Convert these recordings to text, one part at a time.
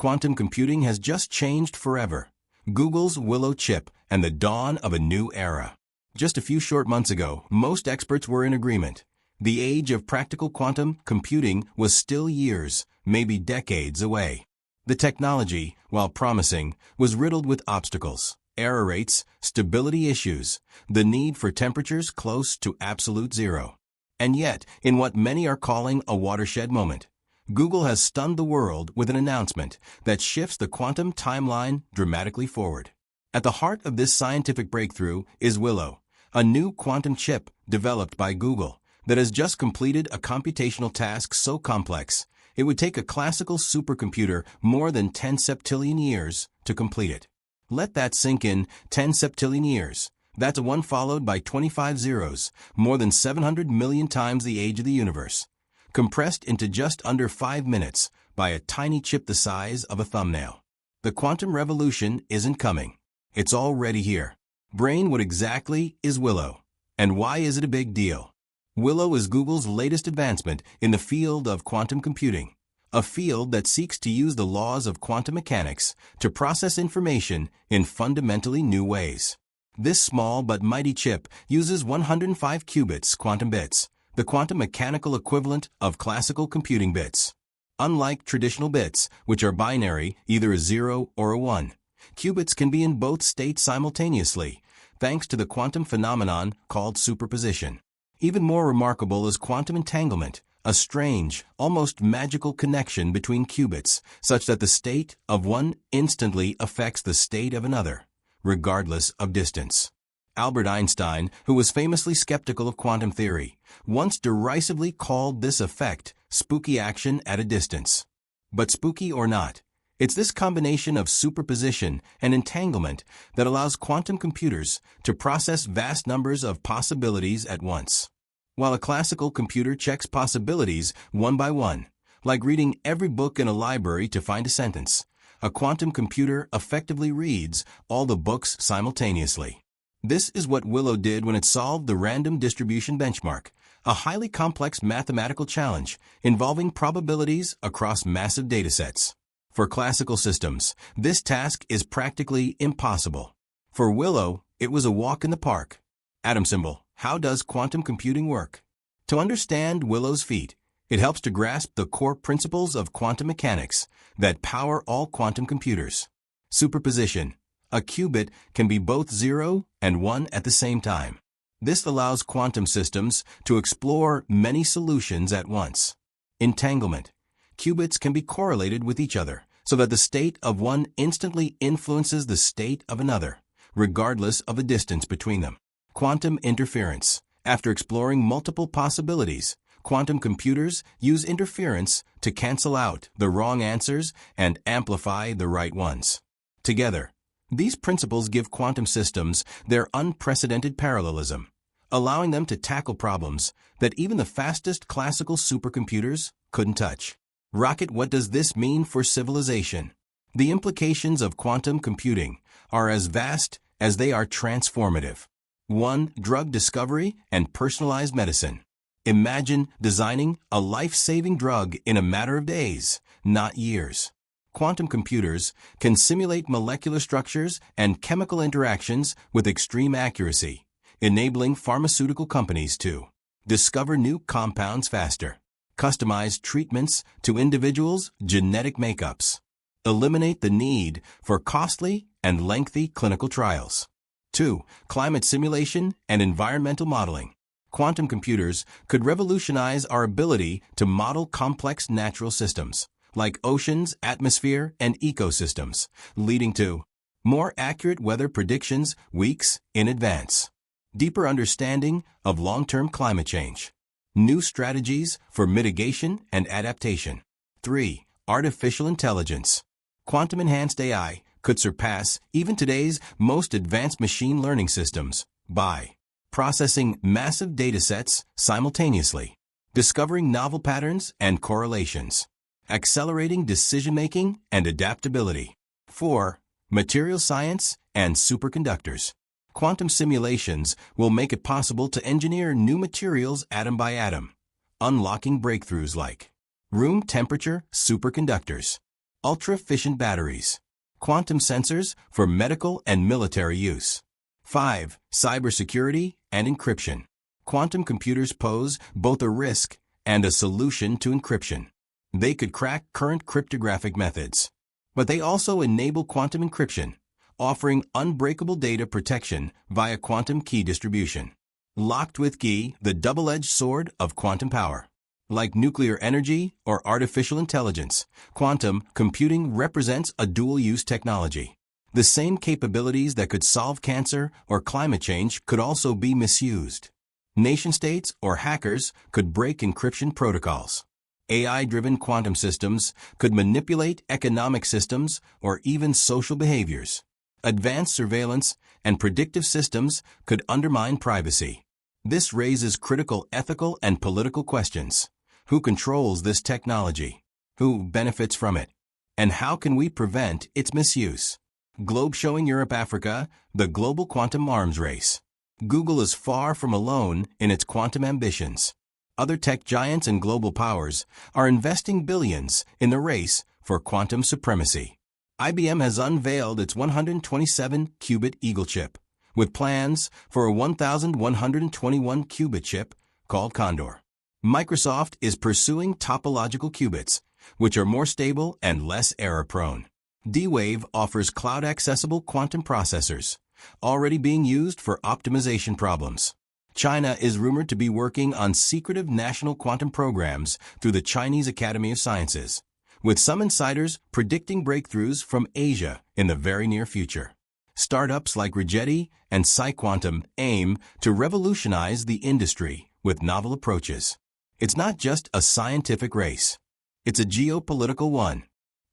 quantum computing has just changed forever. Google's Willow chip and the dawn of a new era. Just a few short months ago, most experts were in agreement. The age of practical quantum computing was still years, maybe decades away. The technology, while promising, was riddled with obstacles, error rates, stability issues, the need for temperatures close to absolute zero. And yet, in what many are calling a watershed moment, Google has stunned the world with an announcement that shifts the quantum timeline dramatically forward. At the heart of this scientific breakthrough is Willow, a new quantum chip developed by Google that has just completed a computational task so complex it would take a classical supercomputer more than 10 septillion years to complete it. Let that sink in. 10 septillion years. That's a 1 followed by 25 zeros, more than 700 million times the age of the universe, compressed into just under 5 minutes by a tiny chip the size of a thumbnail. The quantum revolution isn't coming. It's already here. Brain, what exactly is Willow? And why is it a big deal? Willow is Google's latest advancement in the field of quantum computing, a field that seeks to use the laws of quantum mechanics to process information in fundamentally new ways. This small but mighty chip uses 105 qubits quantum bits, the quantum mechanical equivalent of classical computing bits. Unlike traditional bits, which are binary, either a 0 or a 1, qubits can be in both states simultaneously, thanks to the quantum phenomenon called superposition. Even more remarkable is quantum entanglement, a strange, almost magical connection between qubits, such that the state of one instantly affects the state of another, regardless of distance. Albert Einstein, who was famously skeptical of quantum theory, once derisively called this effect spooky action at a distance. But spooky or not, it's this combination of superposition and entanglement that allows quantum computers to process vast numbers of possibilities at once. While a classical computer checks possibilities one by one, like reading every book in a library to find a sentence, a quantum computer effectively reads all the books simultaneously. This is what Willow did when it solved the random distribution benchmark, a highly complex mathematical challenge involving probabilities across massive datasets. For classical systems, this task is practically impossible. For Willow, it was a walk in the park. Atom symbol. How does quantum computing work? To understand Willow's feat, it helps to grasp the core principles of quantum mechanics that power all quantum computers. Superposition. A qubit can be both 0 and 1 at the same time. This allows quantum systems to explore many solutions at once. Entanglement. Qubits can be correlated with each other so that the state of one instantly influences the state of another, regardless of the distance between them. Quantum interference. After exploring multiple possibilities, quantum computers use interference to cancel out the wrong answers and amplify the right ones. Together, these principles give quantum systems their unprecedented parallelism, allowing them to tackle problems that even the fastest classical supercomputers couldn't touch. Rocket, what does this mean for civilization? The implications of quantum computing are as vast as they are transformative. 1. Drug discovery and personalized medicine. Imagine designing a life-saving drug in a matter of days, not years. Quantum computers can simulate molecular structures and chemical interactions with extreme accuracy, enabling pharmaceutical companies to discover new compounds faster, customize treatments to individuals' genetic makeups, eliminate the need for costly and lengthy clinical trials. 2. Climate simulation and environmental modeling. Quantum computers could revolutionize our ability to model complex natural systems, like oceans, atmosphere, and ecosystems, leading to more accurate weather predictions weeks in advance, deeper understanding of long-term climate change, new strategies for mitigation and adaptation. 3. Artificial intelligence. Quantum-enhanced AI could surpass even today's most advanced machine learning systems by processing massive datasets simultaneously, discovering novel patterns and correlations, accelerating decision-making and adaptability. 4. Material science and superconductors. Quantum simulations will make it possible to engineer new materials atom by atom, unlocking breakthroughs like room temperature superconductors, Ultra-efficient batteries. Quantum sensors for medical and military use. 5. Cybersecurity and encryption. Quantum computers pose both a risk and a solution to encryption. They could crack current cryptographic methods. But they also enable quantum encryption, offering unbreakable data protection via quantum key distribution. Locked with key, the double-edged sword of quantum power. Like nuclear energy or artificial intelligence, quantum computing represents a dual-use technology. The same capabilities that could solve cancer or climate change could also be misused. Nation-states or hackers could break encryption protocols. AI-driven quantum systems could manipulate economic systems or even social behaviors. Advanced surveillance and predictive systems could undermine privacy. This raises critical ethical and political questions. Who controls this technology? Who benefits from it? And how can we prevent its misuse? Globe showing Europe-Africa, the global quantum arms race. Google is far from alone in its quantum ambitions. Other tech giants and global powers are investing billions in the race for quantum supremacy. IBM has unveiled its 127-qubit Eagle chip, with plans for a 1,121-qubit chip called Condor. Microsoft is pursuing topological qubits, which are more stable and less error-prone. D-Wave offers cloud-accessible quantum processors, already being used for optimization problems. China is rumored to be working on secretive national quantum programs through the Chinese Academy of Sciences, with some insiders predicting breakthroughs from Asia in the very near future. Startups like Rigetti and PsiQuantum aim to revolutionize the industry with novel approaches. It's not just a scientific race. It's a geopolitical one.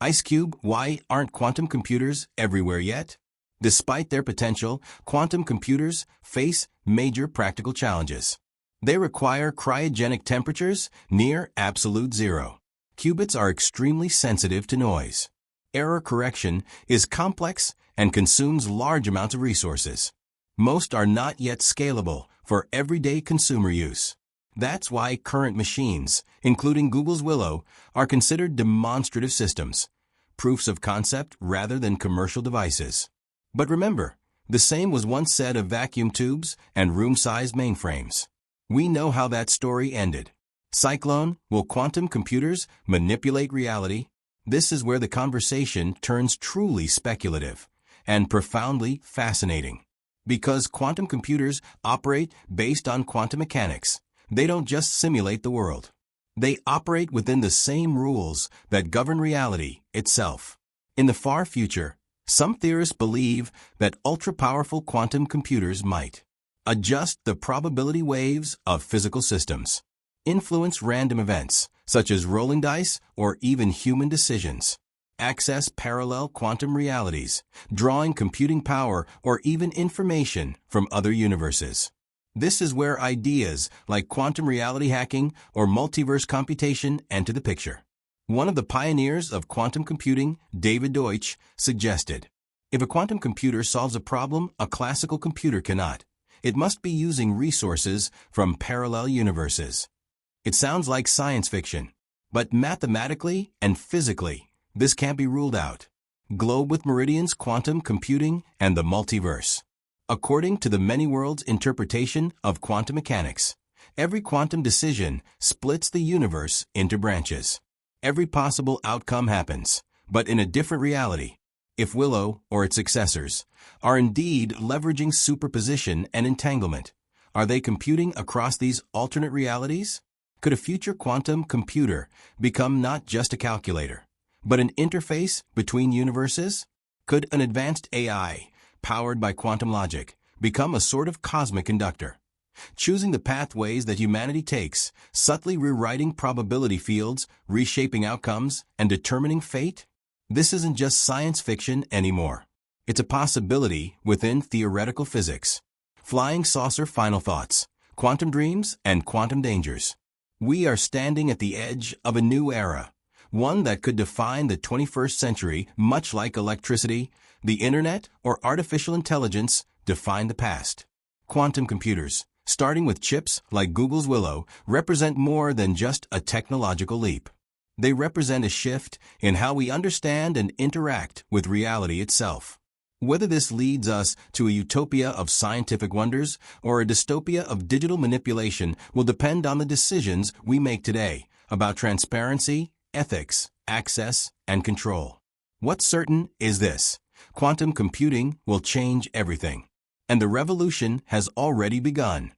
IceCube, why aren't quantum computers everywhere yet? Despite their potential, quantum computers face major practical challenges. They require cryogenic temperatures near absolute zero. Qubits are extremely sensitive to noise. Error correction is complex and consumes large amounts of resources. Most are not yet scalable for everyday consumer use. That's why current machines, including Google's Willow, are considered demonstrative systems, proofs of concept rather than commercial devices. But remember, the same was once said of vacuum tubes and room-sized mainframes. We know how that story ended. Cyclone, will quantum computers manipulate reality? This is where the conversation turns truly speculative and profoundly fascinating. Because quantum computers operate based on quantum mechanics, they don't just simulate the world. They operate within the same rules that govern reality itself. In the far future, some theorists believe that ultra-powerful quantum computers might adjust the probability waves of physical systems, influence random events, such as rolling dice or even human decisions, access parallel quantum realities, drawing computing power or even information from other universes. This is where ideas like quantum reality hacking or multiverse computation enter the picture. One of the pioneers of quantum computing, David Deutsch, suggested, if a quantum computer solves a problem a classical computer cannot, it must be using resources from parallel universes. It sounds like science fiction, but mathematically and physically, this can't be ruled out. Globe with Meridian's quantum computing and the multiverse. According to the many worlds interpretation of quantum mechanics, every quantum decision splits the universe into branches. Every possible outcome happens, but in a different reality. If Willow, or its successors, are indeed leveraging superposition and entanglement, are they computing across these alternate realities? Could a future quantum computer become not just a calculator, but an interface between universes? Could an advanced AI, powered by quantum logic, become a sort of cosmic conductor, choosing the pathways that humanity takes, subtly rewriting probability fields, reshaping outcomes, and determining fate? This isn't just science fiction anymore. It's a possibility within theoretical physics. Flying saucer final thoughts, quantum dreams, and quantum dangers. We are standing at the edge of a new era, one that could define the 21st century much like electricity, the internet, or artificial intelligence defined the past. Quantum computers, starting with chips like Google's Willow, represent more than just a technological leap. They represent a shift in how we understand and interact with reality itself. Whether this leads us to a utopia of scientific wonders or a dystopia of digital manipulation will depend on the decisions we make today about transparency, ethics, access, and control. What's certain is this: quantum computing will change everything. And the revolution has already begun.